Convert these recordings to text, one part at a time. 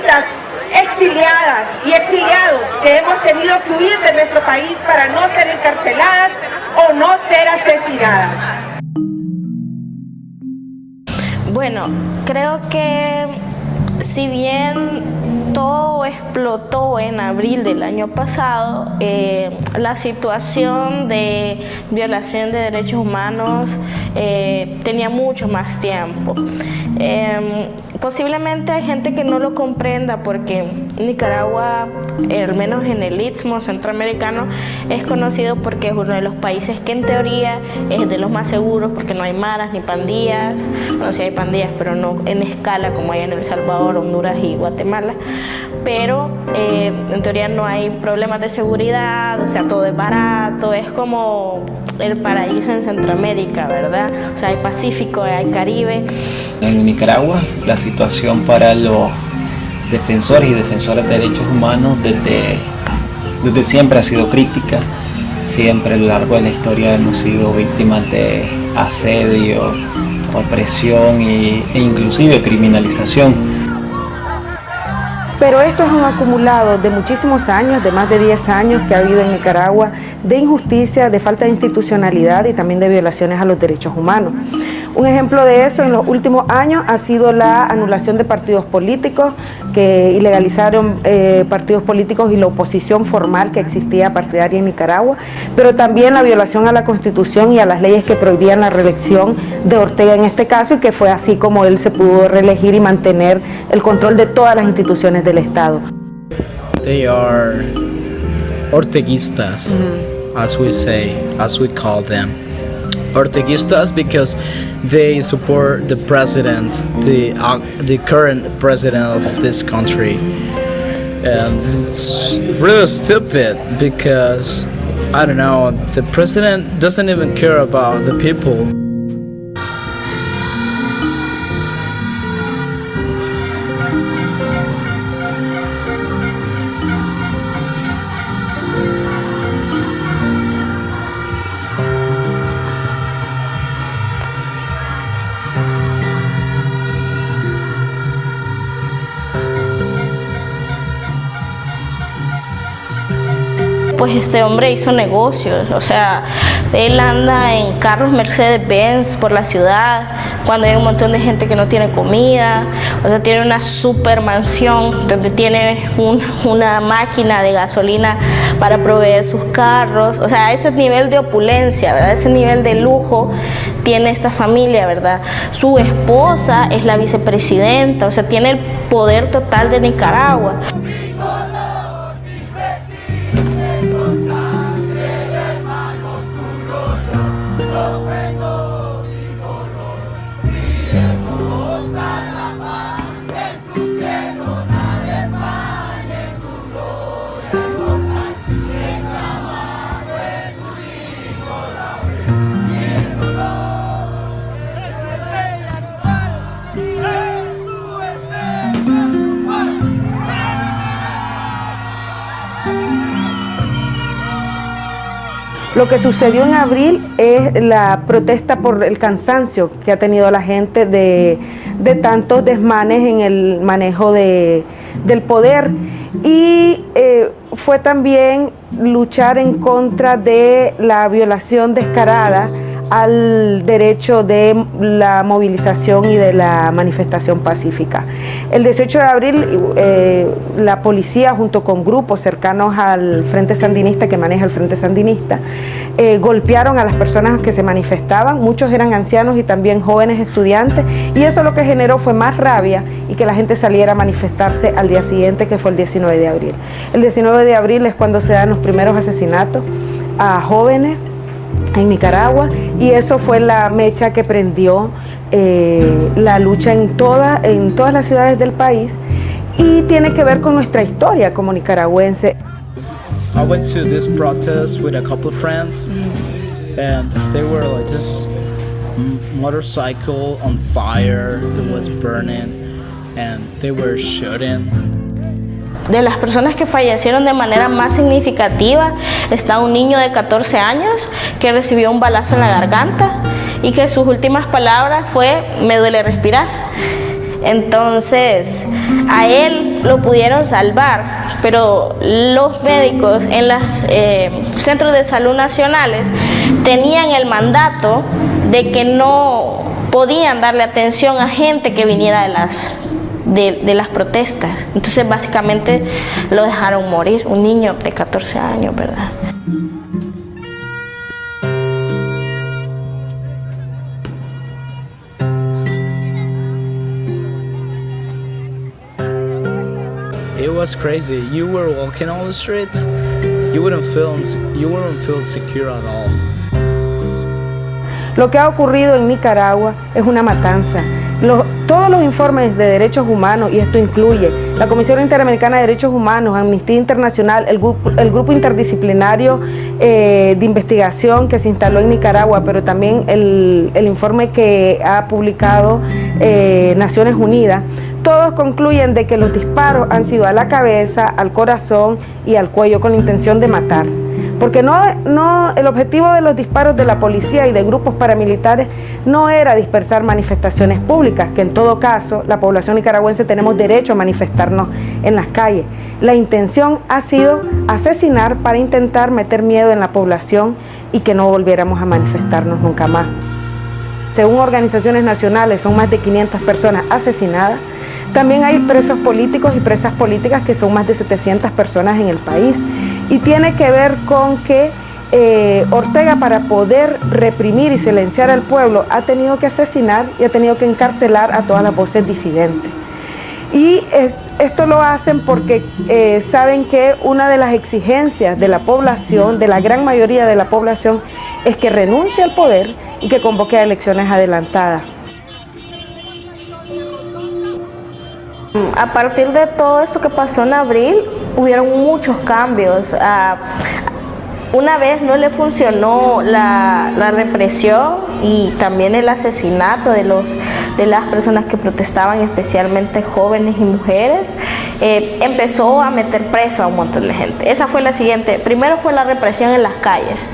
periodistas exiliadas y exiliados que hemos tenido que huir de nuestro país para no ser encarceladas o no ser asesinadas. Bueno, creo que si bien todo explotó en abril del año pasado, la situación de violación de derechos humanos tenía mucho más tiempo. Posiblemente hay gente que no lo comprenda porque Nicaragua, al menos en el Istmo centroamericano, es conocido porque es uno de los países que en teoría es de los más seguros porque no hay maras ni pandillas. Bueno, sí hay pandillas, pero no en escala como hay en El Salvador, Honduras y Guatemala. Pero en teoría no hay problemas de seguridad, o sea, todo es barato, es como el paraíso en Centroamérica, ¿verdad? O sea, hay Pacífico, hay Caribe. En Nicaragua, la situación para los defensores y defensoras de derechos humanos desde siempre ha sido crítica. Siempre a lo largo de la historia hemos sido víctimas de asedio, opresión e inclusive criminalización. Pero esto es un acumulado de muchísimos años, de más de 10 años que ha habido en Nicaragua, de injusticia, de falta de institucionalidad y también de violaciones a los derechos humanos. Un ejemplo de eso en los últimos años ha sido la anulación de partidos políticos que ilegalizaron partidos políticos y la oposición formal que existía partidaria en Nicaragua, pero también la violación a la Constitución y a las leyes que prohibían la reelección de Ortega en este caso, y que fue así como él se pudo reelegir y mantener el control de todas las instituciones del Estado. They are Orteguistas, as we say, as we call them. Orteguistas because they support the president, the current president of this country, and it's really stupid because I don't know, the president doesn't even care about the people. Pues este hombre hizo negocios, o sea, él anda en carros Mercedes-Benz por la ciudad, cuando hay un montón de gente que no tiene comida, o sea, tiene una super mansión donde tiene una máquina de gasolina para proveer sus carros, o sea, ese nivel de opulencia, ¿verdad? Ese nivel de lujo tiene esta familia, ¿verdad? Su esposa es la vicepresidenta, o sea, tiene el poder total de Nicaragua. Lo que sucedió en abril es la protesta por el cansancio que ha tenido la gente de tantos desmanes en el manejo del poder, y fue también luchar en contra de la violación descarada al derecho de la movilización y de la manifestación pacífica. El 18 de abril la policía, junto con grupos cercanos al Frente Sandinista, que maneja el Frente Sandinista, golpearon a las personas que se manifestaban. Muchos eran ancianos y también jóvenes estudiantes, y eso lo que generó fue más rabia y que la gente saliera a manifestarse al día siguiente, que fue el 19 de abril. El 19 de abril es cuando se dan los primeros asesinatos a jóvenes en Nicaragua, y eso fue la mecha que prendió la lucha en todas las ciudades del país, y tiene que ver con nuestra historia como nicaragüense. I went to this protest with a couple of friends, and they were like just motorcycle on fire, it was burning, and they were shooting. De las personas que fallecieron de manera más significativa está un niño de 14 años que recibió un balazo en la garganta y que sus últimas palabras fue: me duele respirar. Entonces a él lo pudieron salvar, pero los médicos en los centros de salud nacionales tenían el mandato de que no podían darle atención a gente que viniera de las protestas. Entonces básicamente lo dejaron morir, un niño de 14 años, ¿verdad? It was crazy. You were walking on the streets, you wouldn't feel secure at all. Lo que ha ocurrido en Nicaragua es una matanza. Todos los informes de derechos humanos, y esto incluye la Comisión Interamericana de Derechos Humanos, Amnistía Internacional, el grupo interdisciplinario de investigación que se instaló en Nicaragua, pero también el informe que ha publicado Naciones Unidas, todos concluyen de que los disparos han sido a la cabeza, al corazón y al cuello con la intención de matar. Porque el objetivo de los disparos de la policía y de grupos paramilitares no era dispersar manifestaciones públicas, que en todo caso la población nicaragüense tenemos derecho a manifestarnos en las calles. La intención ha sido asesinar para intentar meter miedo en la población y que no volviéramos a manifestarnos nunca más. Según organizaciones nacionales, son más de 500 personas asesinadas. También hay presos políticos y presas políticas, que son más de 700 personas en el país. Y tiene que ver con que Ortega, para poder reprimir y silenciar al pueblo, ha tenido que asesinar y ha tenido que encarcelar a todas las voces disidentes. Y esto lo hacen porque saben que una de las exigencias de la población, de la gran mayoría de la población, es que renuncie al poder y que convoque a elecciones adelantadas. A partir de todo esto que pasó en abril, hubieron muchos cambios. Una vez no le funcionó la represión y también el asesinato de las personas que protestaban, especialmente jóvenes y mujeres, empezó a meter preso a un montón de gente. Esa fue la siguiente. Primero fue la represión en las calles,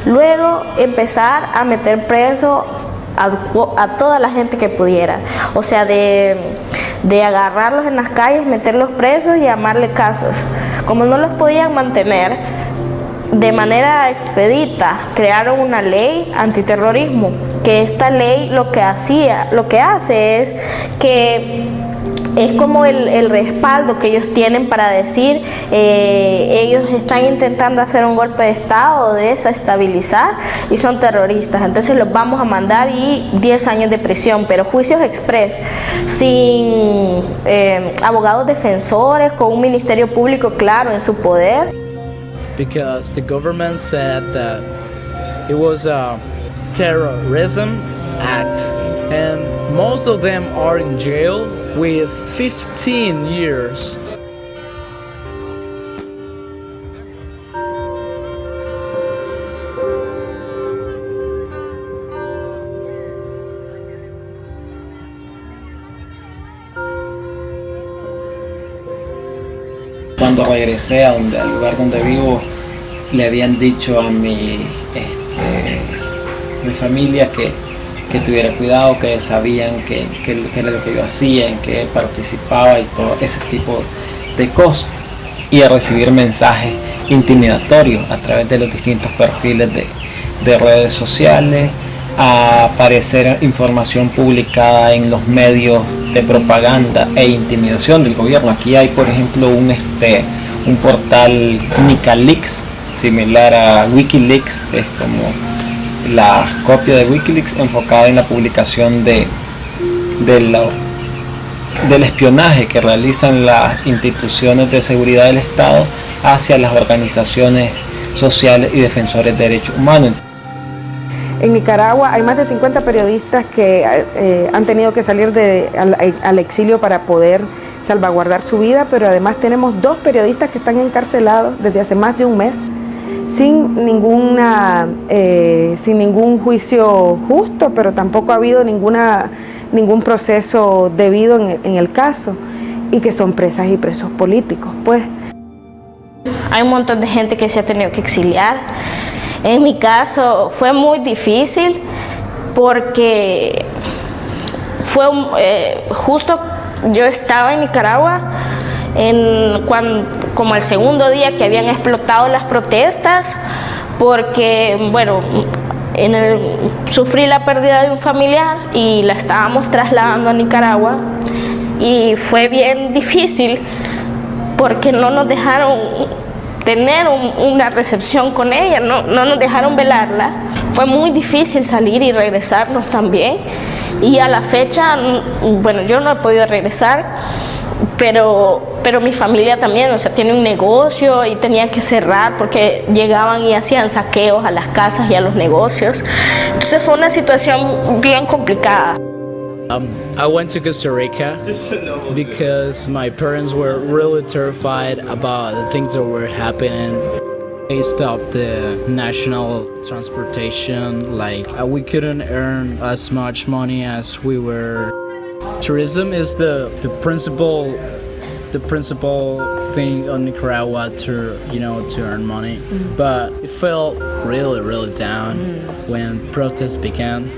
luego empezar a meter preso a toda la gente que pudiera, o sea, de agarrarlos en las calles, meterlos presos y armarle casos. Como no los podían mantener de manera expedita, crearon una ley antiterrorismo, que esta ley lo que hace es que es como el respaldo que ellos tienen para decir ellos están intentando hacer un golpe de estado, desestabilizar, y son terroristas, entonces los vamos a mandar y 10 años de prisión, pero juicios express, sin abogados defensores, con un ministerio público claro en su poder. Because the government said that it was a terrorism act, and most of them are in jail with 15 years. Cuando regresé al lugar donde vivo, le habían dicho a mi familia que tuviera cuidado, que sabían que era lo que yo hacía, en que participaba y todo ese tipo de cosas. Y a recibir mensajes intimidatorios a través de los distintos perfiles de redes sociales, a aparecer información publicada en los medios de propaganda e intimidación del gobierno. Aquí hay, por ejemplo, un portal Nicaleaks, similar a Wikileaks, es como la copia de Wikileaks enfocada en la publicación del espionaje que realizan las instituciones de seguridad del Estado hacia las organizaciones sociales y defensores de derechos humanos. En Nicaragua hay más de 50 periodistas que han tenido que salir al exilio para poder salvaguardar su vida, pero además tenemos 2 periodistas que están encarcelados desde hace más de un mes sin ningún juicio justo, pero tampoco ha habido ningún proceso debido en el caso, y que son presas y presos políticos, pues. Hay un montón de gente que se ha tenido que exiliar. En mi caso fue muy difícil porque fue justo yo estaba en Nicaragua como el segundo día que habían explotado las protestas, porque, bueno, sufrí la pérdida de un familiar y la estábamos trasladando a Nicaragua y fue bien difícil porque no nos dejaron tener una recepción con ella, no nos dejaron velarla. Fue muy difícil salir y regresarnos también, y a la fecha, bueno, yo no he podido regresar, pero mi familia también, o sea, tiene un negocio y tenía que cerrar porque llegaban y hacían saqueos a las casas y a los negocios. Entonces fue una situación bien complicada. I went to Costa Rica because my parents were really terrified about the things that were happening. They stopped the national transportation, like we couldn't earn as much money as we were. Tourism is the principal thing on Nicaragua to earn money. But it felt really down when protests began.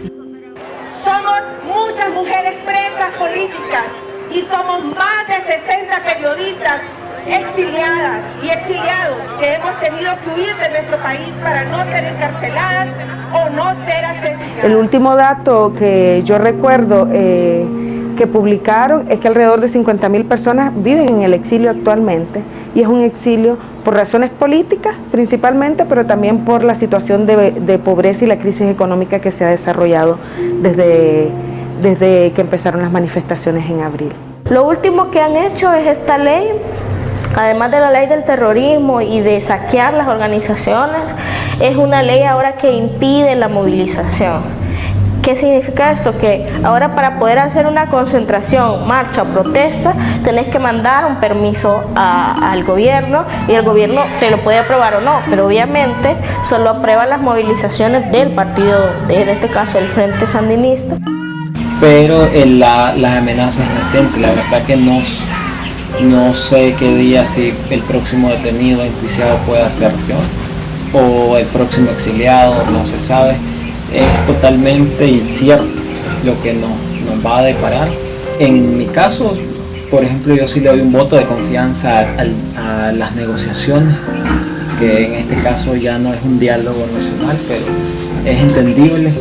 Somos muchas mujeres presas políticas y somos más de 60 periodistas exiliadas y exiliados que hemos tenido que huir de nuestro país para no ser encarceladas o no ser asesinadas. El último dato que yo recuerdo que publicaron es que alrededor de 50.000 personas viven en el exilio actualmente, y es un exilio por razones políticas principalmente, pero también por la situación de pobreza y la crisis económica que se ha desarrollado desde que empezaron las manifestaciones en abril. Lo último que han hecho es esta ley, además de la ley del terrorismo y de saquear las organizaciones, es una ley ahora que impide la movilización. ¿Qué significa esto? Que ahora para poder hacer una concentración, marcha o protesta, tenés que mandar un permiso al gobierno, y el gobierno te lo puede aprobar o no, pero obviamente solo aprueba las movilizaciones del partido, en este caso el Frente Sandinista. Pero la amenaza es latente, la verdad que no sé qué día si el próximo detenido enjuiciado pueda ser yo o el próximo exiliado, no se sabe. Es totalmente incierto lo que nos va a deparar. En mi caso, por ejemplo, yo sí le doy un voto de confianza a las negociaciones, que en este caso ya no es un diálogo nacional, pero es entendible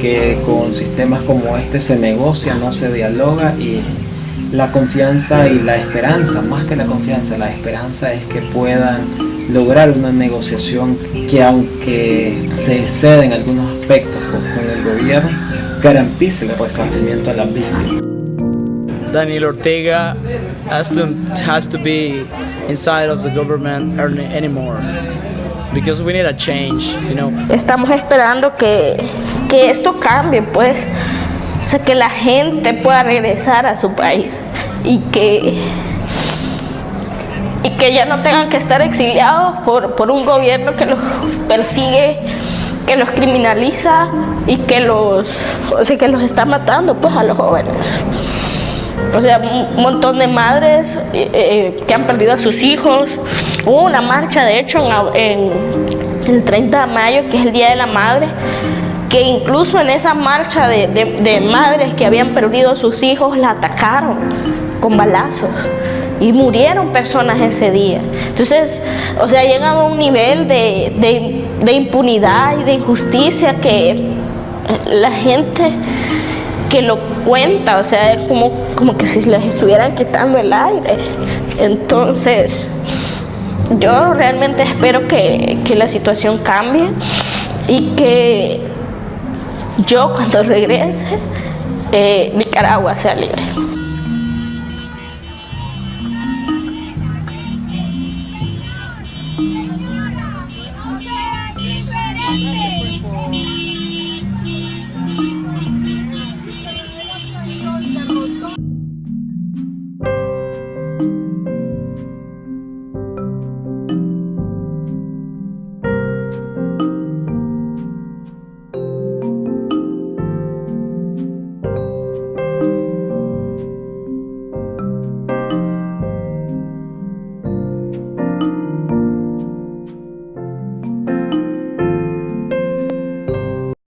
que con sistemas como este se negocia, no se dialoga, y la confianza y la esperanza, más que la confianza, la esperanza es que puedan lograr una negociación que, aunque se exceda en algunos aspectos con el gobierno, garantice el resarcimiento a las víctimas. Daniel Ortega has to be inside of the government anymore, because we need a change, Estamos esperando que esto cambie, pues, o sea, que la gente pueda regresar a su país y que ya no tengan que estar exiliados por un gobierno que los persigue, que los criminaliza y que los está matando, pues, a los jóvenes. O sea, un montón de madres que han perdido a sus hijos. Hubo una marcha, de hecho, en el 30 de mayo, que es el Día de la Madre, que incluso en esa marcha de madres que habían perdido a sus hijos, la atacaron con balazos y murieron personas ese día. Entonces, o sea, llegan a un nivel de impunidad y de injusticia que la gente que lo cuenta, o sea, es como que si les estuvieran quitando el aire. Entonces, yo realmente espero que la situación cambie y que yo, cuando regrese, Nicaragua sea libre.